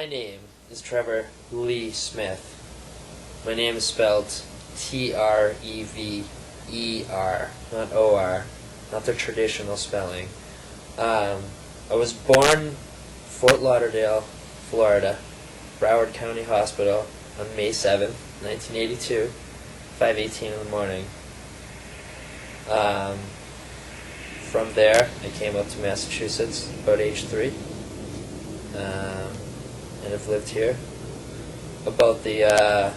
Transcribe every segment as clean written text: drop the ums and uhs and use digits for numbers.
My name is Trever Lee Smith. My name is spelled T-R-E-V-E-R, not O-R, not the traditional spelling. I was born Fort Lauderdale, Florida, Broward County Hospital on May 7th, 1982, 5:18 in the morning. From there, I came up to Massachusetts about age 3. And I've lived here about the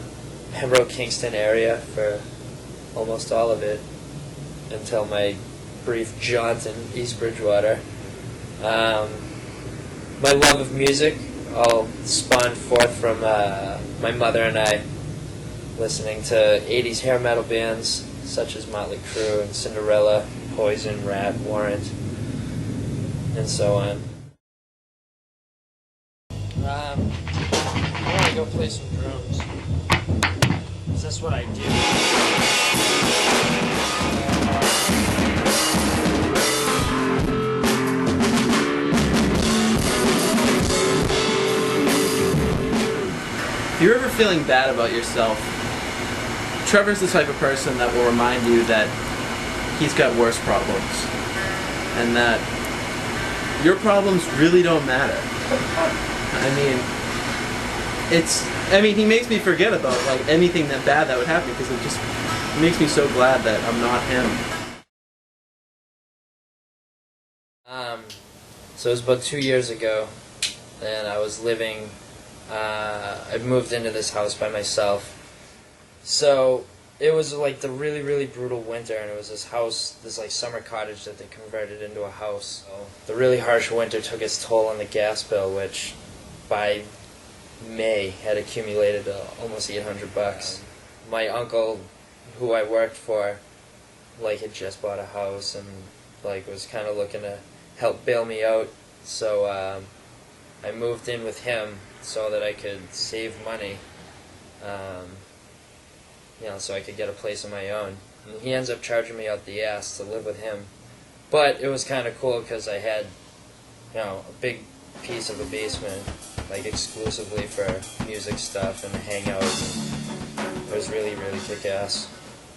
Pembroke Kingston area for almost all of it until my brief jaunt in East Bridgewater. My love of music all spawned forth from my mother and I listening to 80s hair metal bands such as Motley Crue and Cinderella, Poison, Rat, Warrant, and so on. I want to go play some drums. Is this what I do? If you're ever feeling bad about yourself, Trevor's the type of person that will remind you that he's got worse problems and that your problems really don't matter. He makes me forget about anything that bad that would happen because it makes me so glad that I'm not him. So it was about 2 years ago, and I was living, I'd moved into this house by myself. So it was like the really, really brutal winter, and it was this house, this summer cottage that they converted into a house. So the really harsh winter took its toll on the gas bill, which by May had accumulated almost $800. My uncle, who I worked for, had just bought a house and was kind of looking to help bail me out. So I moved in with him so that I could save money, so I could get a place of my own. And he ends up charging me out the ass to live with him. But it was kind of cool because I had, a big piece of a basement, exclusively for music stuff and hangout. And it was really, really kick-ass.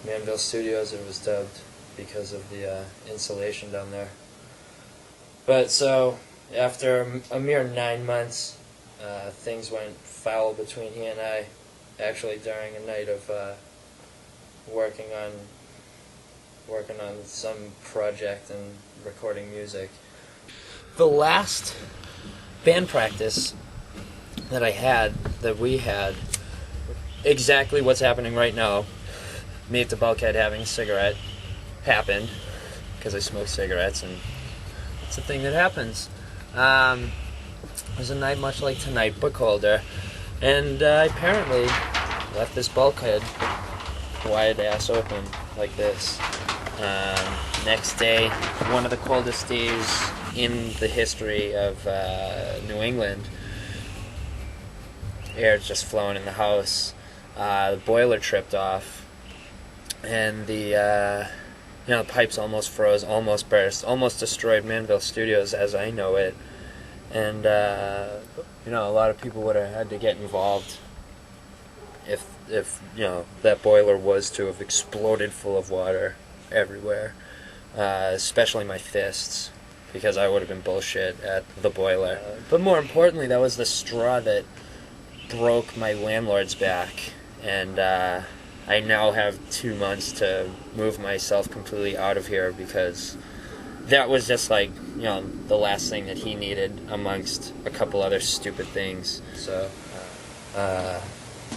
Manville Studios, it was dubbed because of the insulation down there. But so, after a mere 9 months, things went foul between he and I, actually during a night of working on some project and recording music. The last band practice that we had, exactly what's happening right now, me at the bulkhead having a cigarette, happened, because I smoke cigarettes, and it's a thing that happens. It was a night much like tonight, but colder, and I apparently left this bulkhead wide ass open like this. Next day, one of the coldest days in the history of New England. Air's just flowing in the house. The boiler tripped off, and the pipes almost froze, almost burst, almost destroyed Manville Studios as I know it. And a lot of people would have had to get involved if that boiler was to have exploded full of water everywhere, especially my fists, because I would have been bullshit at the boiler. But more importantly, that was the straw that broke my landlord's back, and I now have 2 months to move myself completely out of here, because that was just the last thing that he needed amongst a couple other stupid things. So I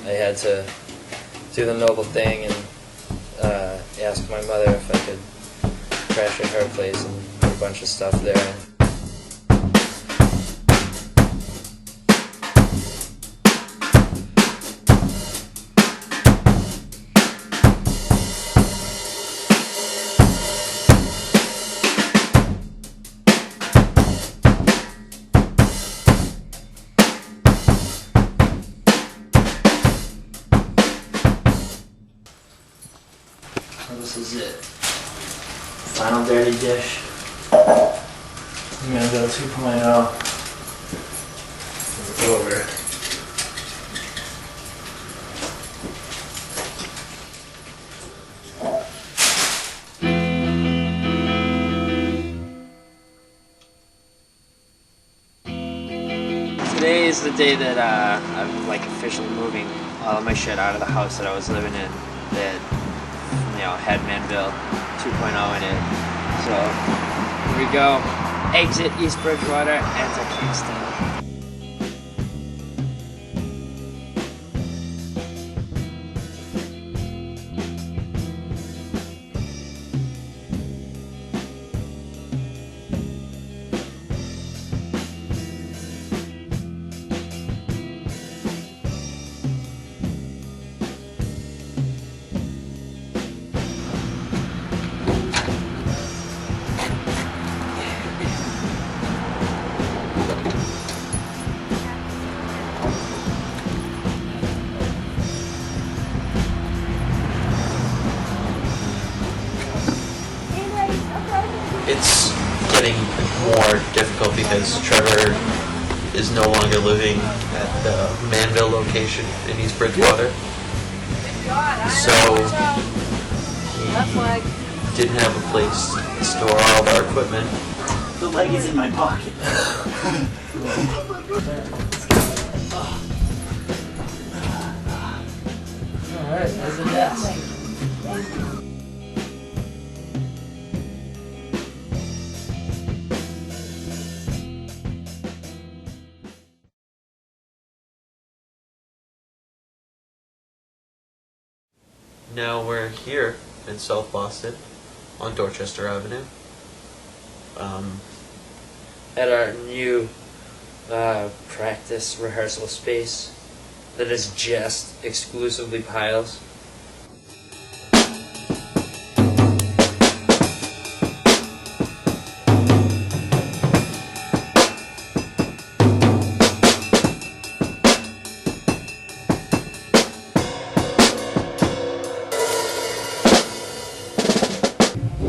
had to do the noble thing and ask my mother if I could crash at her place and put a bunch of stuff there. So this is it. Final dirty dish. I'm gonna go 2.0. It's over. Today's the day that I'm like officially moving all of my shit out of the house that I was living in that, you know, had Manville 2.0 in it. So here we go. Exit East Bridgewater, enter Kingston. It's getting more difficult because Trever is no longer living at the Manville location in East Bridgewater. So he didn't have a place to store all of our equipment. The leg is in my pocket. Alright, there's the desk. Now we're here in South Boston on Dorchester Avenue. At our new practice rehearsal space that is just exclusively piles.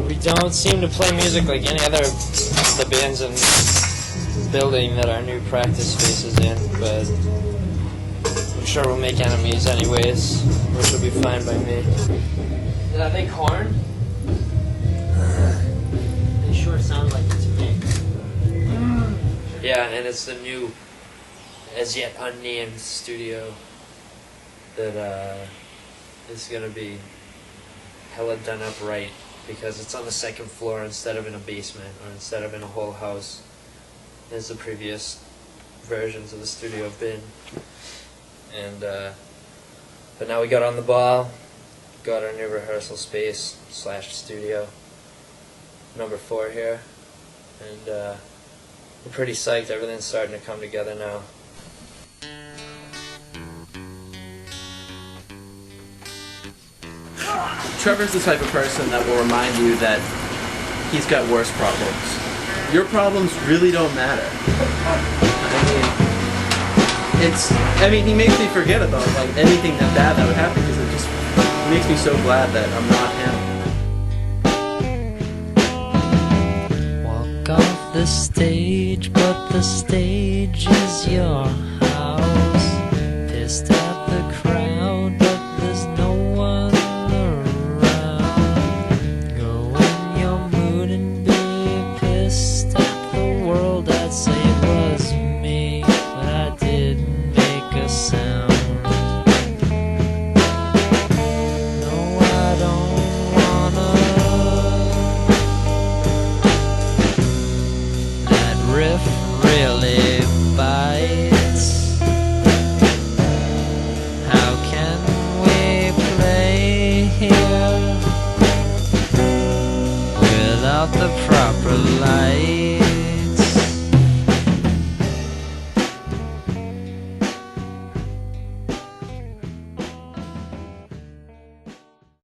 We don't seem to play music like any other of the bands in the building that our new practice space is in, but I'm sure we'll make enemies anyways, which will be fine by me. Are they corn? They sure sound like it to me. Yeah, and it's the new, as yet unnamed studio that is gonna be hella done up right, because it's on the second floor instead of in a basement or instead of in a whole house as the previous versions of the studio have been. And but now we got on the ball, got our new rehearsal space / studio, number 4 here, and we're pretty psyched. Everything's starting to come together now. Trevor's the type of person that will remind you that he's got worse problems. Your problems really don't matter. I mean, he makes me forget about like anything that bad that would happen, because it just makes me so glad that I'm not him. Walk off the stage, but the stage is your house. Pissed at the crowd, but there's no one around. Go in your mood and be pissed at the world. I'd say it was me, but I didn't make a sound. No, I don't wanna. That riff really bites. How can we play here without the proper light?